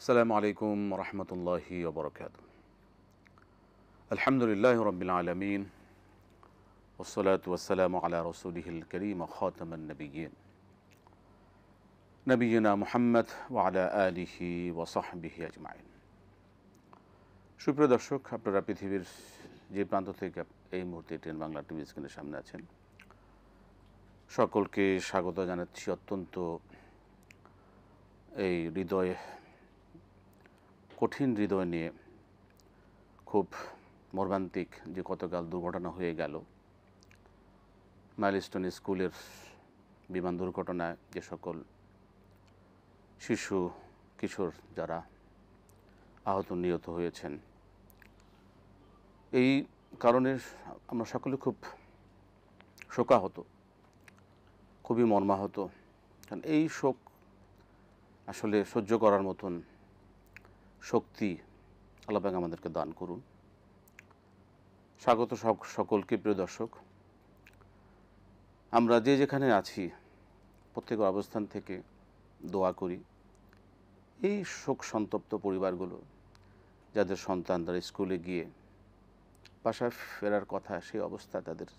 আসসালামু আলাইকুম রহমতুল্লাহি ওবরকাত। আলহামদুলিল্লাহ রব্বিল আলমিন ওসলাত ওয়াসসালামু আলা রসুলিহিল করিম খাতামান নবিয়্যিন নবিয়্যিনা মুহাম্মদ ওয়া আলা আলিহি ওয়া সাহবিহি আজমাইন। সুপ্রিয় দর্শক, আপনারা পৃথিবীর যে প্রান্ত থেকে এই মুহূর্তে টেন বাংলা টিভি স্ক্রিনের সামনে আছেন, সকলকে স্বাগত জানাচ্ছি। অত্যন্ত এই কঠিন হৃদয় নিয়ে খুব মর্মান্তিক যে গতকাল দুর্ঘটনা হয়ে গেল মাইলস্টোন স্কুলের বিমান দুর্ঘটনায় যে সকল শিশু কিশোর যারা আহত নিহত হয়েছেন, এই কারণে আমরা সকলে খুব শোকাহত, খুবই মর্মাহত। কারণ এই শোক আসলে সহ্য করার মতন শক্তি আল্লাহ পাক আমাদেরকে দান করুন। স্বাগত সকলকে। প্রিয় দর্শক, আমরা যে যেখানে আছি প্রত্যেক অবস্থান থেকে দোয়া করি এই শোক সন্তপ্ত পরিবারগুলো, যাদের সন্তান তারা স্কুলে গিয়ে বাসায় ফেরার কথা, সেই অবস্থায় তাদের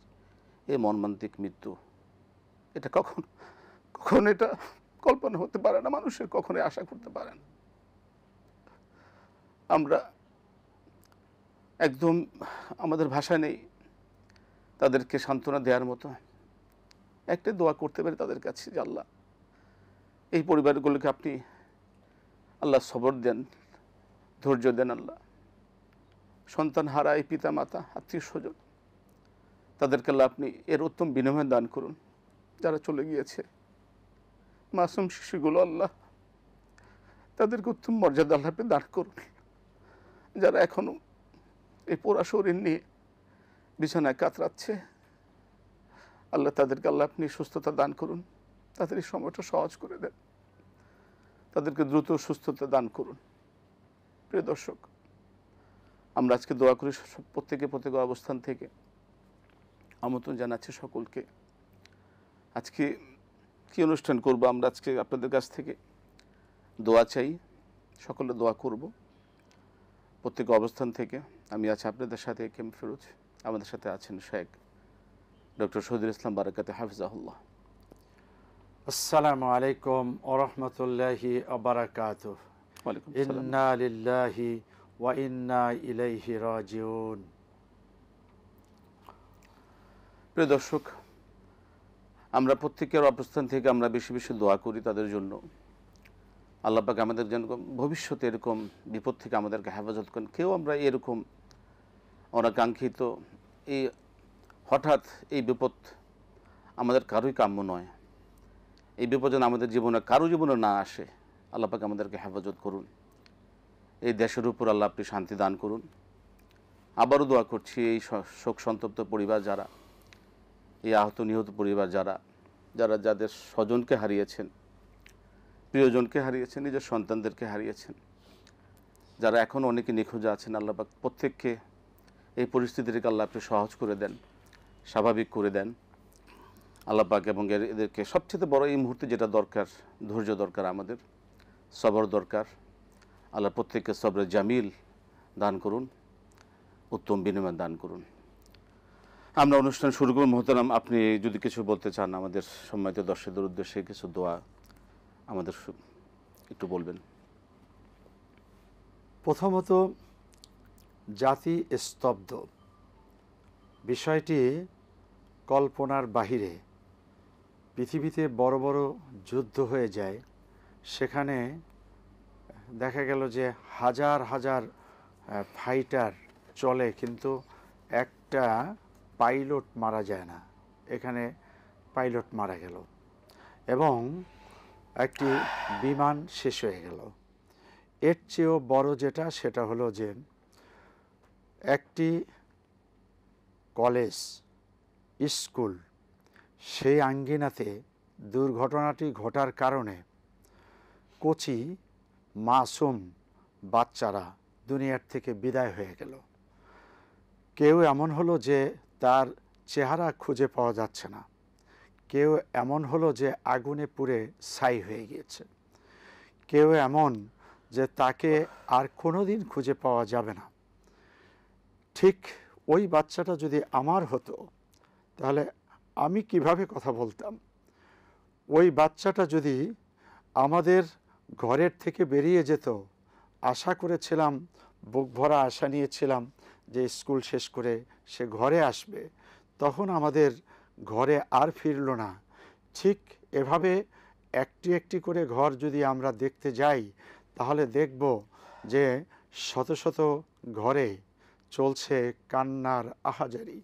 এই মর্মান্তিক মৃত্যু, এটা কখন এটা কল্পনা হতে পারে না, মানুষের কখনোই আশা করতে পারে না। আমরা একদম আমাদের ভাষা নেই তাদেরকে সান্ত্বনা দেওয়ার মতো। একটা দোয়া করতে পারি তাদের কাছে যে আল্লাহ এই পরিবারগুলোকে আপনি আল্লাহ সবর দেন, ধৈর্য দেন। আল্লাহ সন্তান হারায় পিতা মাতা আত্মীয় স্বজন, তাদেরকে আল্লাহ আপনি এর উত্তম বিনিময় দান করুন। যারা চলে গিয়েছে মাসুম শিশুগুলো, আল্লাহ তাদেরকে উত্তম মর্যাদা আল্লাহ আপনি দান করুন। যারা এখনো এই পোড়া শরীর নিয়ে বিছানায় কাতরাচ্ছে, আল্লাহ তাদেরকে আল্লাহ আপনি সুস্থতা দান করুন। তাদের এই সময়টা সহজ করে দেন, তাদেরকে দ্রুত সুস্থতা দান করুন। প্রিয় দর্শক, আমরা আজকে দোয়া করি প্রত্যেক অবস্থান থেকে আমন্ত্রণ জানাচ্ছি সকলকে। আজকে কি অনুষ্ঠান করব, আমরা আজকে আপনাদের কাছ থেকে দোয়া চাই, সকলে দোয়া করব প্রত্যেক অবস্থান থেকে। আমি আছি আপনাদের সাথে কেম ফিরোজ, আমাদের সাথে আছেন শেখ ডক্টর শহীদুল ইসলাম বারাকাতে হাফিজাহুল্লাহ। আসসালামু আলাইকুম ওয়া রাহমাতুল্লাহি ওয়া বারাকাতুহু। ওয়ালাইকুম ইন্না লিল্লাহি ওয়া ইন্না ইলাইহি রাজিউন। প্রিয় দর্শক, আমরা প্রত্যেকের অবস্থান থেকে আমরা বেশি বেশি দোয়া করি তাদের জন্য। আল্লাহ পাক আমাদের যেন ভবিষ্যতে এরকম বিপদ থেকে আমাদেরকে হেফাজত করেন। কেউ আমরা এরকম অনাকাঙ্ক্ষিত এই হঠাৎ এই বিপদ আমাদের কারোই কাম্য নয়। এই বিপদ যেন আমাদের জীবনে কারো জীবনে না আসে। আল্লাহ পাক আমাদেরকে হেফাজত করুন। এই দেশের উপর আল্লাহ আপনি শান্তি দান করুন। আবারও দোয়া করছি এই শোক সন্তপ্ত পরিবার যারা, এই আহত নিহত পরিবার যাদের স্বজনকে হারিয়েছেন, প্রিয়জনকে হারিয়েছেন, নিজের সন্তানদেরকে হারিয়েছেন, যারা এখন অনেকে নিখোঁজ আছেন, আল্লাহ পাক প্রত্যেককে এই পরিস্থিতিটাকে আল্লাহ আপনি সহজ করে দেন, স্বাভাবিক করে দেন আল্লাহ পাক। এবং এদেরকে সবচেয়ে বড় এই মুহূর্তে যেটা দরকার, ধৈর্য দরকার, আমাদের সবর দরকার। আল্লাহ প্রত্যেককে সবরে জামিল দান করুন, উত্তম বিনিময় দান করুন। আমরা অনুষ্ঠান শুরু করব। মোহতারাম, আপনি যদি কিছু বলতে চান আমাদের সম্মানিত দর্শকদের উদ্দেশ্যে, কিছু দোয়া আমাদের একটু বলবেন। প্রথমত, জাতি স্তব্ধ, বিষয়টি কল্পনার বাহিরে। পৃথিবীতে বড় বড় যুদ্ধ হয়ে যায়, সেখানে দেখা গেল যে হাজার হাজার ফাইটার চলে, কিন্তু একটা পাইলট মারা যায় না। এখানে পাইলট মারা গেল এবং একটি বিমান শেষ হয়ে গেল। এর চেয়েও বড় যেটা, সেটা হলো যে একটি কলেজ, স্কুল, সেই আঙ্গিনাতে দুর্ঘটনাটি ঘটার কারণে কচি মাসুম বাচ্চারা দুনিয়ার থেকে বিদায় হয়ে গেল। কেউ এমন হলো যে তার চেহারা খুঁজে পাওয়া যাচ্ছে না, কেউ এমন হলো যে আগুনে পুড়ে ছাই হয়ে গিয়েছে, কেউ এমন যে তাকে আর কোনোদিন খুঁজে পাওয়া যাবে না। ঠিক ওই বাচ্চাটা যদি আমার হতো তাহলে আমি কিভাবে কথা বলতাম? ওই বাচ্চাটা যদি আমাদের ঘরের থেকে বেরিয়ে যেত, আশা করেছিলাম, বুক ভরা আশা নিয়েছিলাম যে স্কুল শেষ করে সে ঘরে আসবে, তখন আমাদের ঘরে আর ফিরল না। ঠিক এভাবে একটি একটি করে ঘর যদি আমরা দেখতে যাই তাহলে দেখব যে শত শত ঘরে চলছে কান্নার আহাজারি,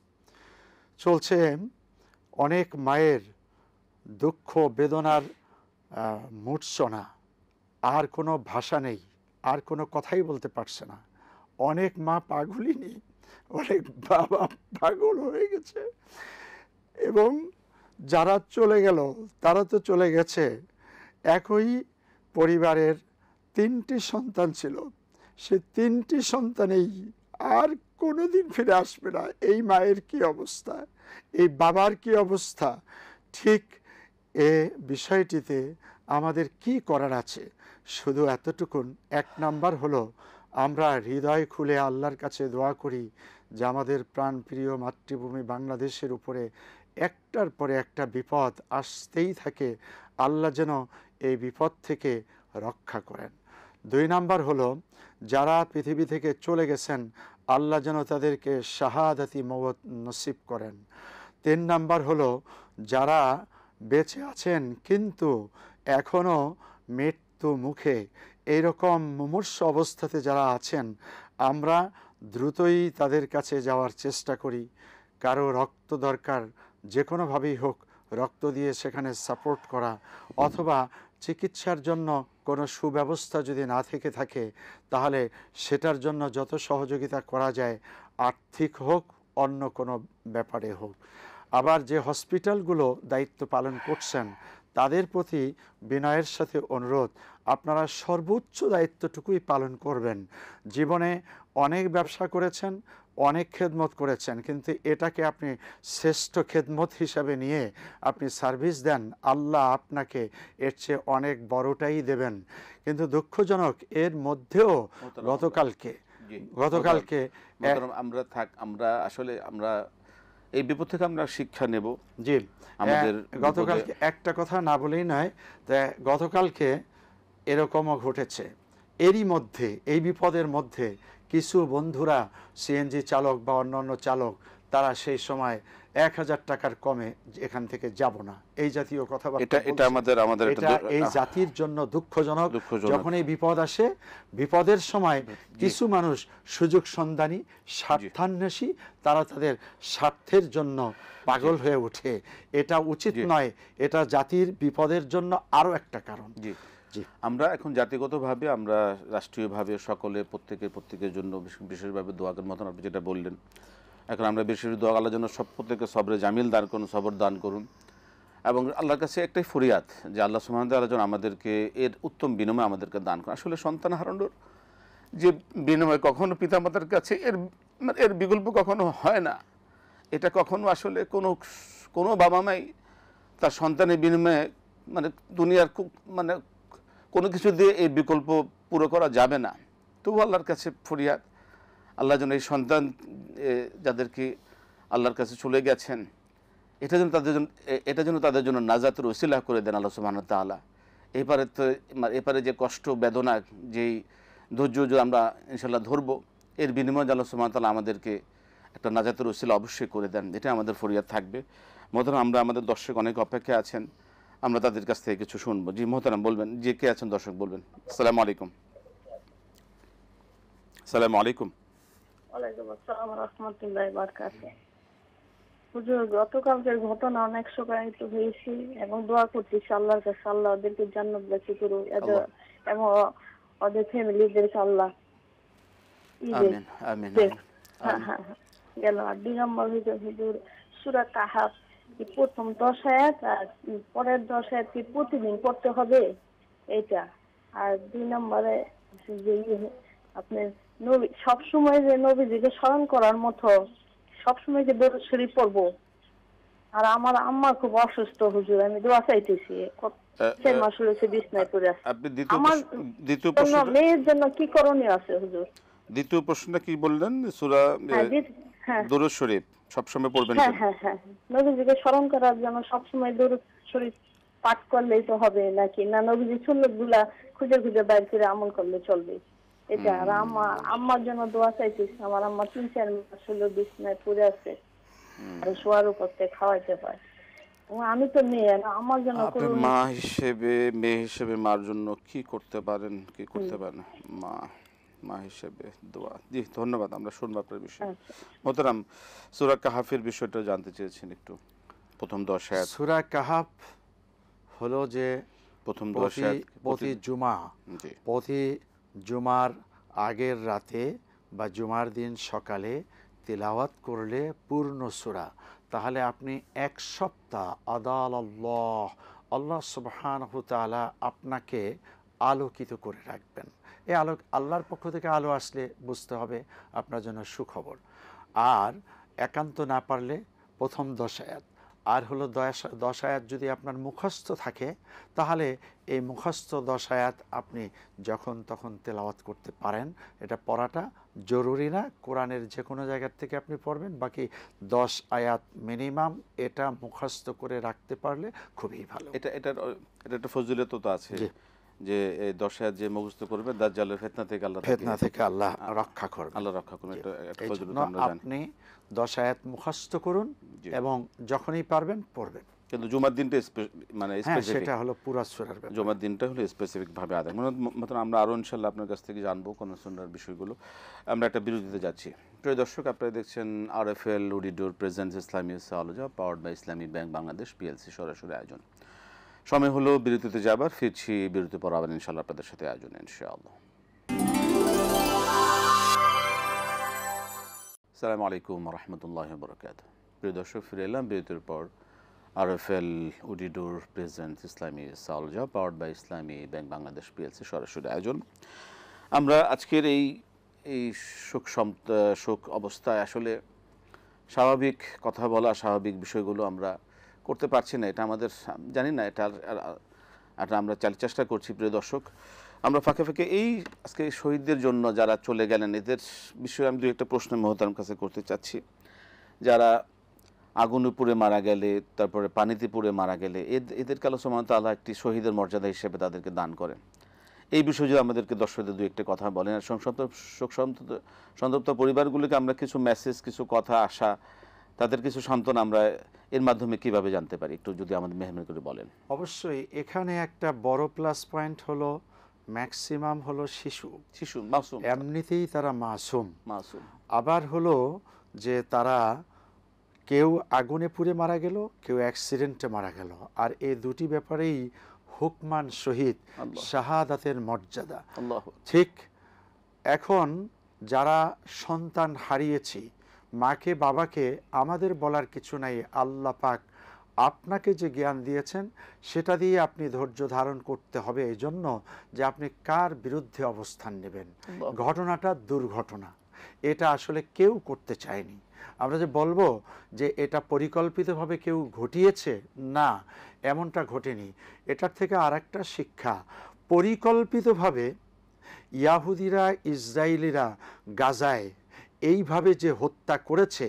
চলছে অনেক মায়ের দুঃখ বেদনার মূর্ছনা। আর কোনো ভাষা নেই, আর কোনো কথাই বলতে পারছে না। অনেক মা পাগলিনী, অনেক বাবা পাগল হয়ে গেছে। এবং যারা চলে গেল তারা তো চলে গেছে, একই পরিবারের 3টি সন্তান ছিল, সে 3টি সন্তানেই আর কোনোদিন ফিরে আসবে না। এই মায়ের কি অবস্থা, এই বাবার কি অবস্থা? ঠিক এ বিষয়টিতে আমাদের কি করার আছে? শুধু এতটুকুন, 1 নাম্বার হলো আমরা হৃদয় খুলে আল্লাহর কাছে দোয়া করি যে আমাদের প্রাণপ্রিয় মাতৃভূমি বাংলাদেশের উপরে একটার পরে একটা বিপদ আসতেই থাকে, আল্লাহ যেন এই বিপদ থেকে রক্ষা করেন। 2 নাম্বার হলো যারা পৃথিবী থেকে চলে গেছেন আল্লাহ যেন তাদেরকে শাহাদাতি মওত নসিব করেন। 3 নাম্বার হলো যারা বেঁচে আছেন কিন্তু এখনও মৃত্যু মুখে, এইরকম মুমূর্ষ অবস্থাতে যারা আছেন, আমরা দ্রুতই তাদের কাছে যাওয়ার চেষ্টা করি। কারো রক্ত দরকার, যে কোনোভাবেই হোক রক্ত দিয়ে সেখানে সাপোর্ট করা, অথবা চিকিৎসার জন্য কোনো সুব্যবস্থা যদি না থেকে থাকে তাহলে সেটার জন্য যত সহযোগিতা করা যায়, আর্থিক হোক অন্য কোনো ব্যাপারে হোক। আবার যে হসপিটালগুলো দায়িত্ব পালন করছেন তাদের প্রতি বিনয়ের সাথে অনুরোধ, আপনারা সর্বোচ্চ দায়িত্বটুকুই পালন করবেন। জীবনে অনেক ব্যবসা করেছেন, অনেক খেদমত করেছেন, কিন্তু এটাকে আপনি শ্রেষ্ঠ খেদমত হিসাবে নিয়ে আপনি সার্ভিস দেন, আল্লাহ আপনাকে এর চেয়ে অনেক বড়টাই দেবেন। কিন্তু দুঃখজনক এর মধ্যেও গতকালকে আমরা আসলে এই বিপদ থেকে আমরা শিক্ষা নেব। জি, আমাদের গতকালকে একটা কথা না বলেই নয়, গতকালকে এরকমও ঘটেছে। এরই মধ্যে, এই বিপদের মধ্যে কিছু বন্ধুরা সিএনজি চালক বা অন্যান্য চালক, তারা সেই সময় 1000 টাকার কমে এখান থেকে যাব না, এই জাতীয় কথাবার্তা। এটা এই জাতির জন্য দুঃখজনক। যখন এই বিপদ আসে, বিপদের সময় কিছু মানুষ সুযোগ সন্ধানী, স্বার্থান্বেষী, তারা তাদের স্বার্থের জন্য পাগল হয়ে ওঠে। এটা উচিত নয়, এটা জাতির বিপদের জন্য আরও একটা কারণ। আমরা এখন জাতিগতভাবে, আমরা রাষ্ট্রীয়ভাবে সকলে প্রত্যেকের জন্য বিশেষভাবে দোয়া করার মতন আপনি যেটা বললেন, এখন আমরা বিশেষ দোয়া আল্লাহর জন্য সব প্রত্যেকে সবরে জামিল দান করুন, সবর দান করুন। এবং আল্লাহর কাছে একটাই ফরিয়াদ যে আল্লাহ সুবহানাহু ওয়া তাআলা যেন আমাদেরকে এর উত্তম বিনিময় আমাদেরকে দান করেন। আসলে সন্তান হারানোর যে বিনিময় কখনো পিতামাতার কাছে এর বিকল্প কখনো হয় না। এটা কখনো আসলে কোনো বাবা মাই তার সন্তানের বিনিময়ে দুনিয়ার কোনো কিছু দিয়ে এই বিকল্প পুরো করা যাবে না। তবু আল্লাহর কাছে ফরিয়াদ, আল্লাহ যেন এই সন্তান যাদেরকে আল্লাহর কাছে চলে গেছেন, এটা যেন তাদের জন্য নাজাতের ওসিলা করে দেন আল্লাহ সুবহানাহু ওয়া তাআলা। এপারে যে কষ্ট বেদনা, যেই ধৈর্য যে আমরা ইনশাআল্লাহ ধরবো, এর বিনিময়ে আল্লাহ সুবহানাহু ওয়া তাআলা আমাদেরকে একটা নাজাতের ওসিলা অবশ্যই করে দেন, এটা আমাদের ফরিয়াদ থাকবে। মোহতারাম, আমরা আমাদের দর্শক অনেক অপেক্ষা আছেন, আমরা তাদের কাছ থেকে কিছু শুনবো। জি মোহতারাম, বলবেন, যে কে আছেন দর্শক বলবেন। আসসালামু আলাইকুম। আসসালামু আলাইকুম। ওয়ালাইকুম আসসালাম ওয়া রাহমাতুল্লাহি ওয়া বারাকাতুহু। হুজুর, গতকালকের ঘটনা অনেক শোকায়িত হয়েছি এবং দোয়া করতেছি আল্লাহর কাছে, আল্লাহ ওদেরকে জান্নাতবাসী করুন এবং ওদের ফ্যামিলিদেরকে আল্লাহ আমিন আমিন গেল। আর 2 নম্বর হুজুর সূরা কাহাফ প্রথম 10 আয়াত আর পরের 10 আয়াত কি প্রতিদিন পড়তে হবে এটা? আর 2 নম্বরে যে আপনার নবী সবসময় যে নবীজিকে স্মরণ করার মতো সবসময় যে দরুদ শরীফ পড়বো, আর আমার আম্মা খুব অসুস্থ হুজুর, আমি দোয়া চাইতেছি। 6 মাস হয়েছে বিছনায় পড়ে আছে। আপনি আমার দ্বিতীয় জন্য, প্রশ্নটা মেয়ের জন্য কি করণীয় আছে হুজুর? দ্বিতীয় প্রশ্নটা কি বললেন? সূরা হ্যাঁ হ্যাঁ দুরূদ শরীফ সবসময় পড়বেন হ্যাঁ কেন? হ্যাঁ হ্যাঁ নবীজিকে স্মরণ করার জন্য সবসময় দরুদ শরীফ পাঠ করলেই তো হবে নাকি, না নবীজি সুন্নাত গুলা খুঁজে খুঁজে বাইর করে আমল করলে চলবে? এটা। আর আম্মার জন্য দোয়া চাইতেছি। আমার আম্মা 3-4 মাস হলো বিছনায় পড়ে আছে, আর শোয়ার উপর থেকে খাওয়াইতে পারে। আমি তো মেয়ে না, আমার জন্য আপনার করুন। মেয়ে হিসেবে মার জন্য কি করতে পারেন, কি করতে পারেন? মা মা হিসেবে দোয়া। জি, ধন্যবাদ। আমরা শুনবো আপনার বিষয়ে। আচ্ছা। মোহতারাম, সূরা কাহাফের বিষয়টা জানতে চেয়েছেন একটু। প্রথম 10 আয়াত। সূরা কাহাফ হলো যে প্রথম 10 আয়াত প্রতি জুমা, জি প্রতি জুমার আগের রাতে বা জুমার দিন সকালে তিলাওয়াত করলে পূর্ণ সূরা, তাহলে আপনি 1 সপ্তাহ আল্লাহ সুবহানাহু ওয়া তাআলা আপনাকে আলোকিত করে রাখবেন। এই আলো আল্লাহর পক্ষ থেকে আলো আসলে বুঝতে হবে আপনার জন্য সুখবর। আর একান্ত না পারলে প্রথম 10 আয়াত, আর হলো 10 আয়াত যদি আপনার মুখস্থ থাকে, তাহলে এই মুখস্থ 10 আয়াত আপনি যখন তখন তেলাওয়াত করতে পারেন। এটা পড়াটা জরুরি না, কোরআনের যে কোনো জায়গার থেকে আপনি পড়বেন। বাকি 10 আয়াত মিনিমাম এটা মুখস্থ করে রাখতে পারলে খুবই ভালো। এটা একটা ফজিলত তো আছে যে এই 10 আয়াত যে মুখস্থ করবে দাজ্জালের ফিতনা থেকে আল্লাহ রক্ষা করবে। আল্লাহ রক্ষা করবে। এটা একটা এই ফজিলত জন্য আমরা জানি। আপনি 10 আয়াত মুখস্থ করুন এবং যখনই পারবেন পড়বেন। কিন্তু জুমার দিনটা মানে হ্যাঁ, স্পেসিফিক, সেটা হলো পুরা সূরার ব্যাপার। জুমার দিনটা হলো স্পেসিফিক ভাবে আদায়। মতন আমরা আরো ইনশাআল্লাহ আপনার কাছ থেকে জানবো কোন সুন্নাহর বিষয়গুলো। আমরা একটা বিরতিতে যাচ্ছি। প্রিয় দর্শক, আপনারা দেখছেন RFL উডিডোর presents Islami সাওয়ালজা powered by Islami bank Bangladesh PLC সরাসরি আয়োজন। সময় হলো বিরতিতে যাবার, ফিরছি বিরতি পর আবার ইনশাআল্লাহ আপনাদের সাথে আয়োজন ইনশাআল্লাহ। আসসালামু আলাইকুম ওয়া রাহমাতুল্লাহি ওয়া বারাকাতুহু। প্রিয় দর্শক, ফিরে এলাম বিরতির পর। RFL উডিডোর presents Islami সাওয়ালজা powered by Islami bank Bangladesh PLC সরাসরি আয়োজন। আমরা আজকের এই শোক অবস্থায় আসলে স্বাভাবিক কথা বলা, স্বাভাবিক বিষয়গুলো আমরা করতে পারছি না। এটা আমাদের, জানি না, এটা আমরা চেষ্টা করছি। প্রিয় দর্শক, আমরা ফাঁকে ফাঁকে এই আজকে শহীদদের জন্য যারা চলে গেলেন, এদের বিষয়ে আমি 2-1টা প্রশ্ন মহতারাম কাছে করতে চাচ্ছি। যারা আগুনে পুড়ে মারা গেলে, তারপরে পানিতে পুড়ে মারা গেলে, এদেরকে আল্লাহ সুবহানাহু ওয়া তাআলা একটি শহীদের মর্যাদা হিসেবে তাদেরকে দান করেন। এই বিষয়ে যদি আমাদেরকে দর্শকদের 2-1টা কথা বলেন, আর সন্তপ্ত পরিবারগুলিকে আমরা কিছু মেসেজ, কিছু কথা, আশা, তাদের কিছু সান্ত্বনা আমরা এর মাধ্যমে কিভাবে জানতে পারি, একটু যদি আমাদের মেহরবানি করে বলেন। অবশ্যই এখানে একটা বড় প্লাস পয়েন্ট হলো ম্যাক্সিমাম হলো শিশু মাসুম, এমনিতেই তারা মাসুম। মাসুম। আবার হলো যে তারা কেউ আগুনে পুড়ে মারা গেল, কেউ অ্যাক্সিডেন্টে মারা গেল, আর এই দুটি ব্যাপারেই হুকমান শহীদ, শাহাদাতের মর্যাদা। ঠিক এখন যারা সন্তান হারিয়েছি, মাকে বাবাকে আমাদের বলার কিছু নাই। আল্লাহ পাক আপনাকে যে জ্ঞান দিয়েছেন সেটা দিয়ে আপনি ধৈর্য ধারণ করতে হবে, এই জন্য যে আপনি কার বিরুদ্ধে অবস্থান নেবেন। ঘটনাটা দুর্ঘটনা, এটা আসলে কেউ করতে চায়নি। আমরা যে বলবো যে এটা পরিকল্পিতভাবে কেউ ঘটিয়েছে, না, এমনটা ঘটেনি। এটার থেকে আরেকটা শিক্ষা, পরিকল্পিতভাবে ইয়াহুদিরা, ইসরায়েলিরা গাজায় এইভাবে যে হত্যা করেছে,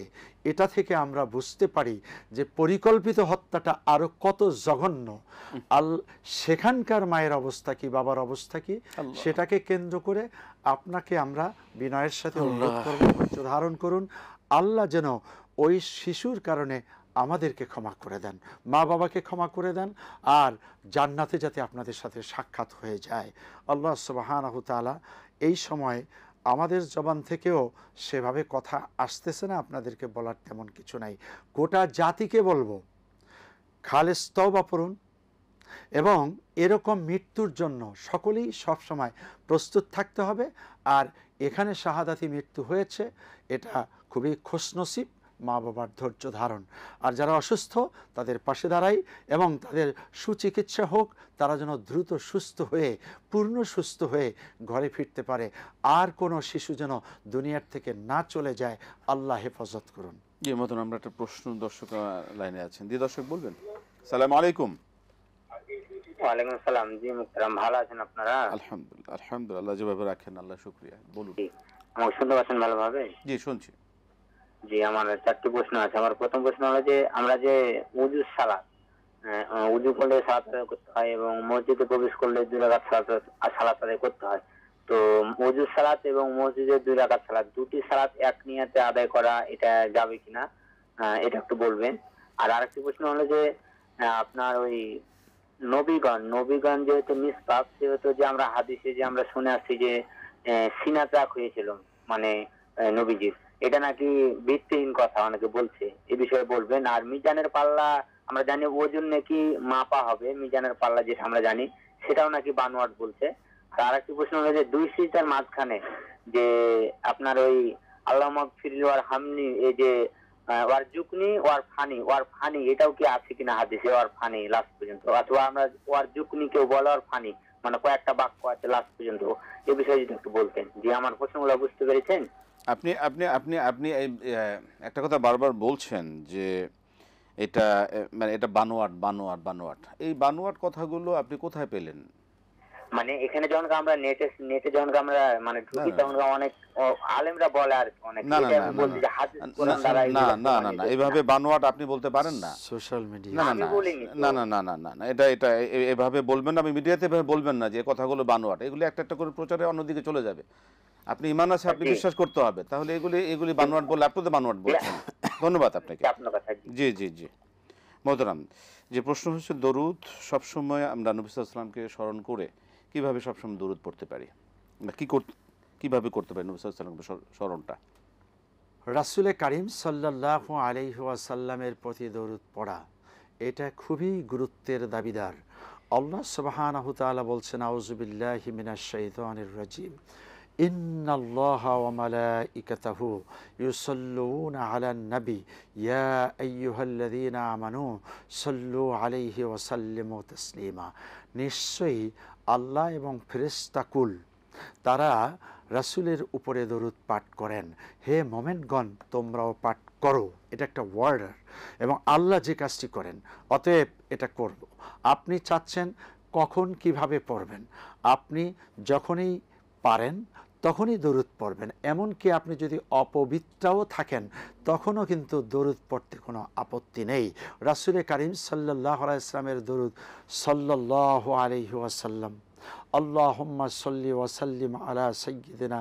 এটা থেকে আমরা বুঝতে পারি যে পরিকল্পিত হত্যাটা আরো কত জঘন্য। সেখানকার মায়ের অবস্থা কি, বাবার অবস্থা কি, সেটাকে কেন্দ্র করে আপনাকে আমরা বিনয়ের সাথে অনুরোধ করব, ধৈর্য ধারণ করুন। আল্লাহ যেন ওই শিশুর কারণে আমাদেরকে ক্ষমা করে দেন, মা বাবাকে ক্ষমা করে দেন, আর জান্নাতে যাতে আপনাদের সাথে সাক্ষাৎ হয়ে যায়। আল্লাহ সুবহানাহু ওয়া তাআলা এই সময় আমাদের জবান থেকেও সেভাবে কথা আসতেছে না, আপনাদেরকে বলার তেমন কিছু নাই। গোটা জাতিকে বলবো, খালেস তওবা পড়ুন এবং এরকম মৃত্যুর জন্য সকলেই সবসময় প্রস্তুত থাকতে হবে। আর এখানে শাহাদাতি মৃত্যু হয়েছে, এটা খুবই খুশনসিব, মা বাবার ধৈর্য ধারণ। আর যারা অসুস্থ তাদের পাশে দাঁড়াই এবং তাদের সুচিকিৎসা হোক, তারা যেন দ্রুত সুস্থ হয়ে, পূর্ণ সুস্থ হয়ে ঘরে ফিরতে পারে। আর কোনো শিশু যেন দুনিয়ার থেকে না চলে যায়। আল্লাহ হেফাজত করুন। জি মতন আমরা একটা প্রশ্ন দর্শক লাইনে আছেন, জি দর্শক বলবেন। সালাম আলাইকুম। ওয়ালাইকুম আসসালাম। জি মুহতারাম, ভালো আছেন আপনারা? আলহামদুলিল্লাহ, আলহামদুলিল্লাহ, যেভাবে রাখেন আল্লাহ শুকরিয়া। বলুন। জি, আমাকে শুনতে পাচ্ছেন ভালোভাবে? জি শুনছি। জি, আমার 4টি প্রশ্ন আছে। আমার প্রথম প্রশ্ন হলো যে আমরা যে উযু সালাত, উযু করলে সালাত আদায় করতে হয় এবং মসজিদে প্রবেশ করলে 2 রাকাত সালাত আদায় করতে হয়। তো উযু সালাত এবং মসজিদে 2 রাকাত সালাত, দুটি সালাত এক নিয়াতে আদায় করা এটা যাবে কিনা, এটা একটু বলবেন। আর আরেকটি প্রশ্ন হলো যে আপনার ওই নবীগণ যেহেতু নিষ্পাপ, সেহেতু যে আমরা হাদিসে যে আমরা শুনে আসছি যে সিনা চাক হয়েছিল মানে নবীজির, এটা নাকি ভিত্তিহীন কথা অনেকে বলছে, এ বিষয়ে বলবেন। আর মিজানের পাল্লা আমরা জানি ওজন নাকি মাপা হবে, মিজানের পাল্লা যেটা আমরা জানি সেটাও নাকি বানোয়াট বলছে। আর আরেকটি প্রশ্ন হলো যে 2 সিজদার মাঝখানে যে আপনার ওই আল্লাহ মাগফিরলি ওয়ার হামনি, এই যে ওয়ার জুকনি ওয়ার ফানি এটাও কি আছে কিনা হাদিসে, ওয়ার ফানি লাস্ট পর্যন্ত, অথবা আমরা ওয়ার জুকনি কেউ বলে ওয়ার ফানি, মানে কয়েকটা বাক্য আছে লাস্ট পর্যন্ত, এই বিষয়ে যদি একটু বলতেন। জি, আমার প্রশ্নগুলো বুঝতে পেরেছেন? আপনি আপনি আপনি আপনি এই একটা কথা বারবার বলছেন যে এটা মানে এটা বানোয়াট বানোয়াট বানোয়াট, এই বানোয়াট কথাগুলো আপনি কোথায় পেলেন? মানে এখানে যখন আমরা নেটে যখন আমরা মানে ঢুকি তখন অনেক আলেমরা বলে আর অনেক, না না এটা না আমি না বলছি যে হাদিস কোরআন দ্বারা না এগুলো না না প্রমাণিত না, না। এভাবে বানোয়াট আপনি বলতে পারেন না। সোশ্যাল মিডিয়া না না আমি না বলিনি তো। না না না না না না, এটা এটা এভাবে বলবেন না, আমি মিডিয়াতে এভাবে বলবেন না যে কথাগুলো বানোয়াট, এগুলি একটা একটা করে প্রচারে অন্যদিকে চলে যাবে। আপনি ইমান আছে, আপনি জি। বিশ্বাস করতে হবে, তাহলে এগুলি এগুলি বানোয়াট বললে আপনি তো বানোয়াট বলছেন। ধন্যবাদ আপনাকে। আপনার কথা জি জি জি মোহতারাম, যে প্রশ্ন হচ্ছে দরুদ সবসময় আমরা নবী সাল্লাল্লাহু আলাইহি ওয়াসাল্লামকে স্মরণ করে কিভাবে সবসময় দরুদ পড়তে পারি, বা কিভাবে করতে পারি নবী সাল্লাল্লাহু আলাইহি ওয়াসাল্লামকে স্মরণটা? রাসূলে কারীম সাল্লাল্লাহু আলাইহি ওয়াসাল্লামের প্রতি দরুদ পড়া এটা খুবই গুরুত্বের দাবিদার। আল্লাহ সুবহানাহু তাআলা বলছেন, আউযু বিল্লাহি মিনাশ শাইতানির রাজিম, ইন্নাল্লাহা ওয়া মালাইকাতাহু ইউসাল্লুনা আলান নবী ইয়া আইয়ুহাল্লাযীনা আমানু সাল্লু আলাইহি ওয়া সাল্লিমু তাসলিমা। নিশ্চয়ই আল্লাহ এবং ফেরেশতাকুল তারা রাসূলের উপরে দরুদ পাঠ করেন। হে মোমেনগণ, তোমরাও পাঠ করো। এটা একটা ওয়ার্ডার এবং আল্লাহ যে কাজটি করেন, অতএব এটা করব। আপনি চাচ্ছেন কখন কিভাবে পড়বেন, আপনি যখনই পারেন তখনই দরুদ পড়বেন। এমনকি আপনি যদি অপবিত্রও থাকেন তখনও কিন্তু দরুদ পড়তে কোনো আপত্তি নেই। রাসূলে কারীম সাল্লাল্লাহু আলাইহি ওয়াসাল্লামের দরুদ, সাল্লাল্লাহু আলাইহি ওয়াসাল্লাম আল্লাহুম্মা সাল্লি ওয়া সাল্লিম আলা সাইয়্যিদিনা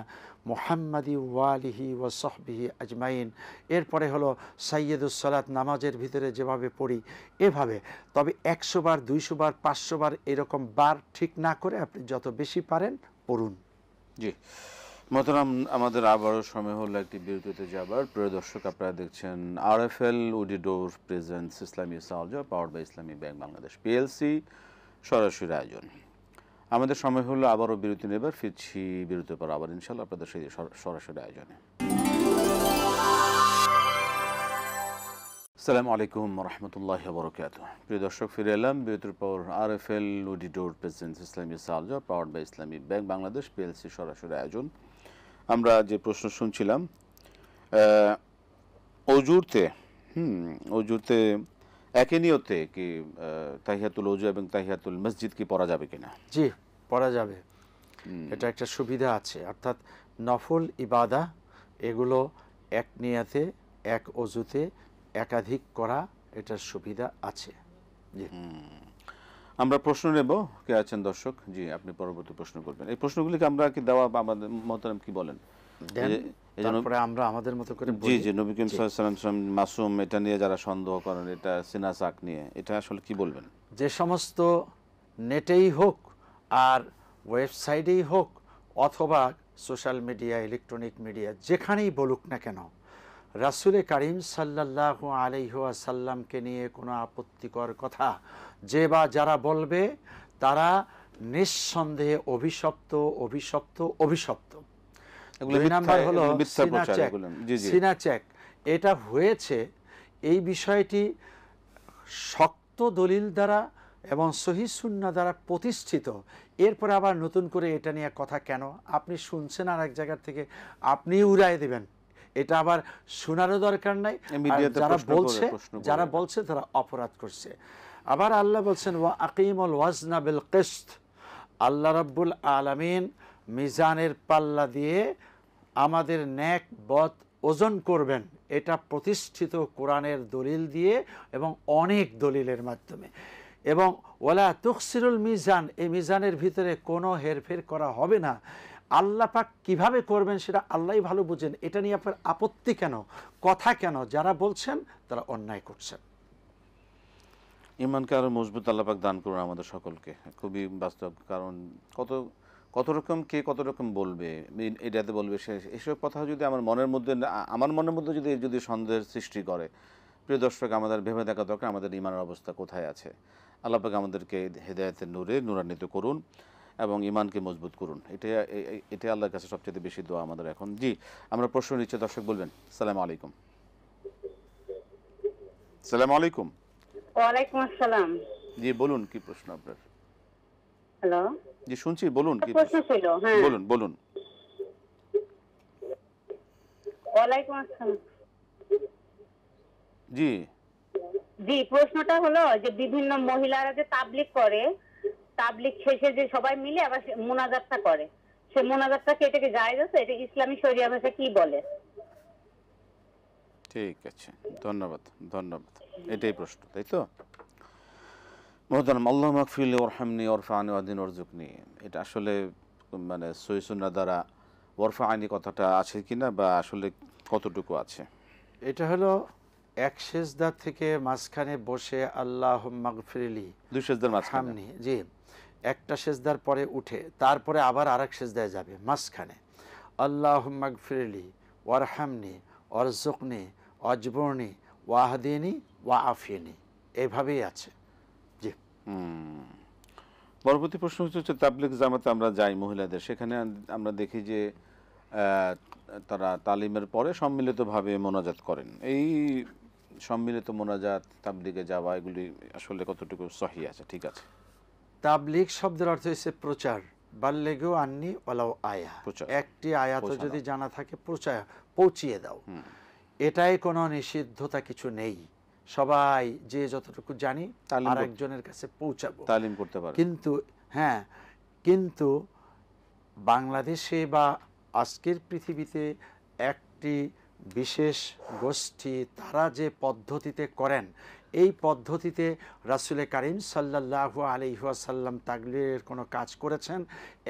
মুহাম্মাদি ওয়া আলিহি ওয়া সাহবিহি আজমাইন। এরপরে হলো সাইয়্যিদুস সালাত, নামাজের ভিতরে যেভাবে পড়ি এভাবে। তবে 100 বার 200 বার 500 বার এরকম বার ঠিক না করে আপনি যত বেশি পারেন পড়ুন। জি মোহতারাম, আমাদের আবারও সময় হলো একটি বিরতিতে যাবার। প্রিয় দর্শক, আপনারা দেখছেন RFL উডিডোর presents Islami সালজা powered by Islami bank Bangladesh PLC সরাসরি আয়োজন। আমাদের সময় হলো আবারও বিরতি নেবার, ফিরছি বিরতির পর আবার ইনশাল্লাহ আপনাদের সেই সরাসরি আয়োজনে। আসসালামু আলাইকুম রহমতুল্লাহ বরকাত। প্রিয় দর্শক, ফিরে এলাম বিরতির পর RFL উডিডোর presents Islami সালজা powered by Islami bank Bangladesh PLC সরাসরি আয়োজন। আমরা যে প্রশ্ন শুনছিলাম অজুতে একই নিয়তে কি তাহিয়াতুল ওযু এবং তাহিয়াতুল মসজিদ কি পড়া যাবে কিনা? জি, পড়া যাবে। এটা একটা সুবিধা আছে, অর্থাৎ নফল ইবাদা এগুলো এক নিয়াতে এক অজুতে একাধিক করা, এটার সুবিধা আছে। জি, আমরা প্রশ্ন নেব। কে আছেন দর্শক? জি, আপনি পরবর্তী প্রশ্ন করবেন। এই প্রশ্নগুলিকে আমরা কি দেওয়া বা আমাদের মোহতারাম কি বলেন? তারপরে আমরা আমাদের মতো করে জি জি, নবী করিম সাল্লাল্লাহু আলাইহি ওয়াসাল্লাম মাসুম, এটা নিয়ে যারা সন্দেহ করেন, এটা সিনা চাক নিয়ে, এটা আসলে কি বলবেন? যে সমস্ত নেটেই হোক আর ওয়েবসাইটেই হোক অথবা সোশ্যাল মিডিয়া, ইলেকট্রনিক মিডিয়া, যেখানেই বলুক না কেন, রাসূলে কারীম সাল্লাল্লাহু আলাইহি ওয়াসাল্লামকে নিয়ে কোনো আপত্তিকর কথা যে বা যারা বলবে তারা নিঃসন্দেহে অভিশপ্ত অভিশপ্ত অভিশপ্ত। দুই নাম্বার হলো সিনাচেক। এটা হয়েছে, এই বিষয়টি শক্ত দলিল দ্বারা এবং সহিহ সুন্নাহ দ্বারা প্রতিষ্ঠিত। এরপরে আবার নতুন করে এটা নিয়ে কথা কেন? আপনি শুনছেন আর এক জায়গা থেকে আপনি উড়াই দেবেন, এটা আবার শোনারও দরকার নাই। আর মিডিয়াতে যারা প্রশ্ন করে, বলছে প্রশ্ন করে যারা এটা। বলছে তারা অপরাধ করছে। আবার আল্লাহ বলছেন ওয়া আকিমুল ওয়াজনা বিল কিসত, আল্লাহ রাব্বুল আলামিন মিজানের পাল্লা দিয়ে আমাদের ন্যাক বদ ওজন করবেন, এটা প্রতিষ্ঠিত কোরআনের দলিল দিয়ে এবং অনেক দলিলের মাধ্যমে। এবং ওয়ালা তুখসিরুল মিজান, এই মিজানের ভিতরে কোনো হেরফের করা হবে না। আল্লাহ পাক কীভাবে করবেন সেটা আল্লাহই ভালো বুঝেন। এটা নিয়ে আপনার আপত্তি কেন, কথা কেন? যারা বলছেন তারা অন্যায় করছেন। ইমানকে আরো মজবুত আল্লাহ পাক দান করুন আমাদের সকলকে। খুবই বাস্তব, কারণ কত রকম কে কত রকম বলবে, এটাতে বলবে সে, এসব কথা যদি আমার মনের মধ্যে যদি সন্দেহের সৃষ্টি করে, প্রিয় দর্শক, আমাদের ভেবে দেখা দরকার আমাদের ইমানের অবস্থা কোথায় আছে। আল্লাহ পাক আমাদেরকে হেদায়েতের নূরে নূরান্বিত করুন এবং ইমানকে মজবুত করুন। এটা আল্লাহর কাছে সবচেয়ে বেশি দোয়া আমাদের এখন। জি, আমরা প্রশ্ন নিচ্ছে, দর্শক বলবেন। সালাম আলাইকুম। সালাম আলাইকুম। ওয়ালাইকুম আসসালাম। জি বলুন, কি প্রশ্ন আপনার? হ্যালো, জি শুনছি, বলুন কি প্রশ্ন ছিল। হ্যাঁ, বলুন। ওয়ালাইকুম আসসালাম। জি জি, প্রশ্নটা হলো যে বিভিন্ন মহিলারা যে তাবলিগ করে, তাবলিগ শেষে যে সবাই মিলে আবার মোনাজাতটা করে, সে মোনাজাতটা কি এটাকে জায়েজ আছে? এটা ইসলামী শরিয়া ভাষা কি বলে? ঠিক আছে, ধন্যবাদ। এটাই প্রশ্ন, তাই তো? মোহতারাম, আল্লাহুম্মা গফিরলি ওয়ারহামনি ওয়ারফা'নি ওয়াহদিনি ওয়ারযুকনি, এটা আসলে মানে সহিহ সুন্নাহ দ্বারা ওয়ারফা'নি কথাটা আছে কিনা, বা আসলে কতটুকু আছে? এটা হলো এক সেজদা থেকে মাঝখানে বসে আল্লাহুম্মা গফিরলি দুই সেজদার মাঝখানে। ওয়ারহামনি, জি, একটা সেজদার পরে উঠে তারপরে আবার আরেক সেজদায় যাবে মাঝখানে। আল্লাহুম্মা গফিরলি ওয়ারহামনি ওয়ারযুকনি ওয়াজবুরনি ওয়াহদিনি ওয়াআফিনি, এভাবেই আছে। জি, পরবর্তী প্রশ্ন হচ্ছে তাবলিগ জামাতে আমরা যাই মহিলাদের, সেখানে আমরা দেখি যে তারা তালিমের পরে সম্মিলিতভাবে মোনাজাত করেন। এই সম্মিলিত মোনাজাত, তাবলিগে যাওয়া, এগুলি আসলে কতটুকু সহি আছে, ঠিক আছে? তাবলিগ শব্দের অর্থ হচ্ছে প্রচার। বাল্লিগু আন্নি ওয়ালাউ আয়া, প্রচার, একটি আয়াত পৌঁছানো। যদি জানা থাকে পৌঁছিয়ে দাও। এটাই কোনো নিষিদ্ধতা কিছু নেই। সবাই যে যতটুকু জানি তালিম আর একজনের কাছে পৌঁছাবো, তালিম করতে পারে। কিন্তু বাংলাদেশে বা আজকের পৃথিবীতে একটি বিশেষ গোষ্ঠী তারা যে পদ্ধতিতে করেন, এই পদ্ধতিতে রাসূল কারীম সাল্লাল্লাহু আলাইহি ওয়াসাল্লাম তাকবীরের কোনো কাজ করেছেন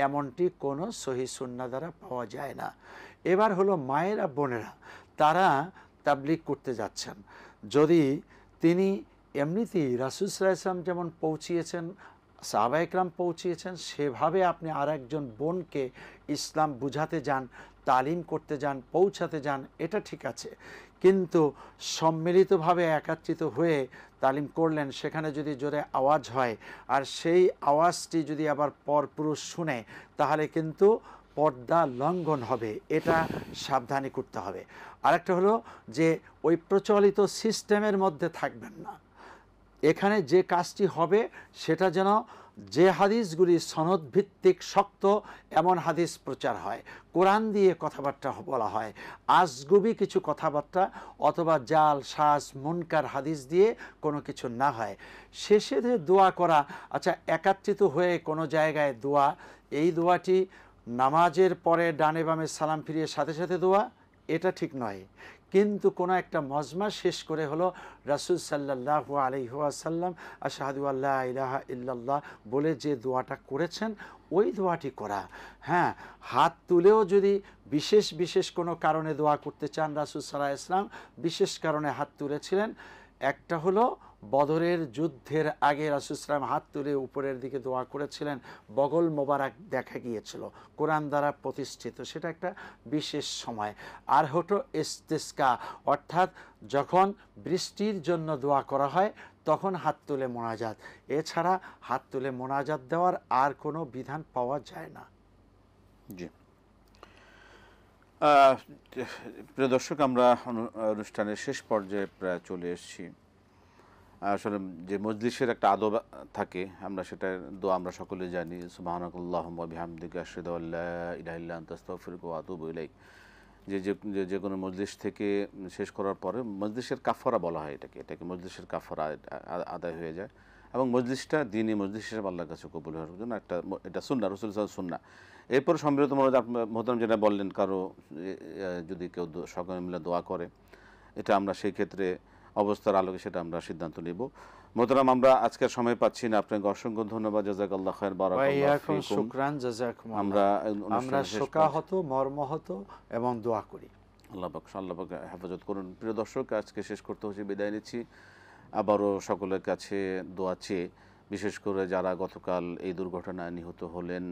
এমনটি কোনো সহিহ সুন্নাহ দ্বারা পাওয়া যায় না। এবার হলো মায়েরা বোনেরা, তারা তাবলীগ করতে যাচ্ছেন, যদি তিনি এমনিতেই রাসূল সাল্লাল্লাহু আলাইহি ওয়াসাল্লাম যেমন পৌঁছিয়েছেন, সাহাবা একরাম পৌঁছিয়েছেন, সেভাবে আপনি আর একজন বোনকে ইসলাম বুঝাতে যান, তালিম করতে যান, পৌঁছাতে যান, এটা ঠিক আছে। কিন্তু সম্মিলিতভাবে একাত্রিত হয়ে তালিম করলেন, সেখানে যদি জোরে আওয়াজ হয় আর সেই আওয়াজটি যদি আবার পরপুরুষ শুনে, তাহলে কিন্তু পর্দা লঙ্ঘন হবে। এটা সাবধানী করতে হবে। আরেকটা হলো যে ওই প্রচলিত সিস্টেমের মধ্যে থাকবেন না। এখানে যে কাজটি হবে সেটা যেন যে হাদিসগুলি সনদ ভিত্তিক শক্ত এমন হাদিস প্রচার হয়, কোরআন দিয়ে কথাবার্তা বলা হয়, আজগুবি কিছু কথাবার্তা অথবা জাল সাজ মুনকার হাদিস দিয়ে কোনো কিছু না হয়। শেষে দোয়া করা, আচ্ছা একাত্রিত হয়ে কোনো জায়গায় দোয়া, এই দোয়াটি নামাজের পরে ডানে বামে সালাম ফিরিয়ে সাথে সাথে দোয়া, এটা ঠিক নয়। কিন্তু কোনো একটা মজমা শেষ করে হলো রাসূল সাল্লাল্লাহু আলাইহি ওয়াসাল্লাম আশহাদু আল্লা ইলাহা ইল্লাল্লাহ বলে যে দোয়াটা করেছেন, ওই দোয়াটি করা। হ্যাঁ, হাত তুলেও যদি বিশেষ কোনো কারণে দোয়া করতে চান, রাসূল সাল্লাল্লাহু আলাইহি ওয়াসাল্লাম বিশেষ কারণে হাত তুলেছিলেন। একটা হলো বদরের যুদ্ধের আগে রাসূল সাল্লাল্লাহু আলাইহি ওয়াসাল্লাম হাত তুলে উপরের দিকে দোয়া করেছিলেন, বগল মোবারক দেখা গিয়েছিল, কোরআন দ্বারা প্রতিষ্ঠিত, সেটা একটা বিশেষ সময়। আর হলো ইস্তিসকা, অর্থাৎ যখন বৃষ্টির জন্য দোয়া করা হয় তখন হাত তুলে মোনাজাত, এছাড়া হাত তুলে মোনাজাত দেওয়ার আর কোনো বিধান পাওয়া যায় না। জি, প্রিয় দর্শক, আমরা অনুষ্ঠানের শেষ পর্যায়ে প্রায় চলে এসেছি। আসলে যে মজলিসের একটা আদব থাকে, আমরা সেটা দোয়া আমরা সকলে জানি, সুবহানাকাল্লাহুম্মা ওয়া বিহামদিকা আশহাদু আল্লা ইলাহা ইল্লা আনতা আস্তাগফিরুকা ওয়া আতুবু ইলাইক। যে কোনো মজলিস থেকে শেষ করার পরে মজলিসের কাফারা বলা হয় এটাকে মজলিসের কাফারা আদায় হয়ে যায় এবং মজলিসটা দিনই মজলিস হিসেবে আল্লাহর কাছে কবুল হওয়ার জন্য এটা সুন্নাহ, রাসূল সাল্লাল্লাহু আলাইহি সুন্নাহ। এরপর সম্মিলিত মোহতারাম যেটা বললেন, কারো যদি কেউ সকলে মিলে দোয়া করে, এটা আমরা সেই ক্ষেত্রে অবস্থার আলোকে সেটা আমরা সিদ্ধান্ত নিব। মোহতারাম, আমরা আজকের সময় পাচ্ছি না, আপনাকে অসংখ্য ধন্যবাদ। জাযাকাল্লাহু খাইর, বারাকাল্লাহু ফীকুম। শুকরান, জাযাকুমুল্লাহ। আমরা শোকাহত, মর্মাহত এবং দোয়া করি। আল্লাহ পাক হেফাজত করুন। প্রিয় দর্শক, আজকে শেষ করতে হচ্ছে, বিদায় নিচ্ছি। আবারও সকলের কাছে দোয়া চেয়ে, বিশেষ করে যারা গতকাল এই দুর্ঘটনায় নিহত হলেন,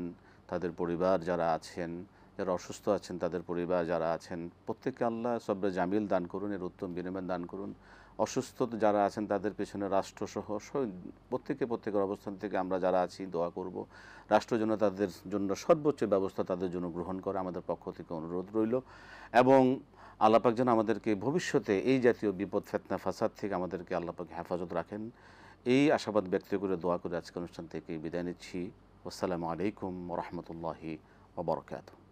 তাদের পরিবার যারা আছেন, যারা অসুস্থ আছেন তাদের পরিবার যারা আছেন, প্রত্যেককে আল্লাহ সবরে জামিল দান করুন, এর উত্তম বিনিময় দান করুন। অসুস্থ যারা আছেন তাদের পেছনে রাষ্ট্রসহ প্রত্যেকের অবস্থান থেকে আমরা যারা আছি দোয়া করব, রাষ্ট্র যেন তাদের জন্য সর্বোচ্চ ব্যবস্থা তাদের জন্য গ্রহণ করে, আমাদের পক্ষ থেকে অনুরোধ রইল। এবং আল্লাহ পাক যেন আমাদেরকে ভবিষ্যতে এই জাতীয় বিপদ, ফিতনা, ফাসাদ থেকে আমাদেরকে আল্লাহ পাক হেফাজত রাখেন, এই আশাবাদ ব্যক্ত করে দোয়া করে আজকের অনুষ্ঠান থেকে বিদায় নিচ্ছি। আসসালামু আলাইকুম ওয়া রাহমাতুল্লাহি ওয়া বারাকাতুহু।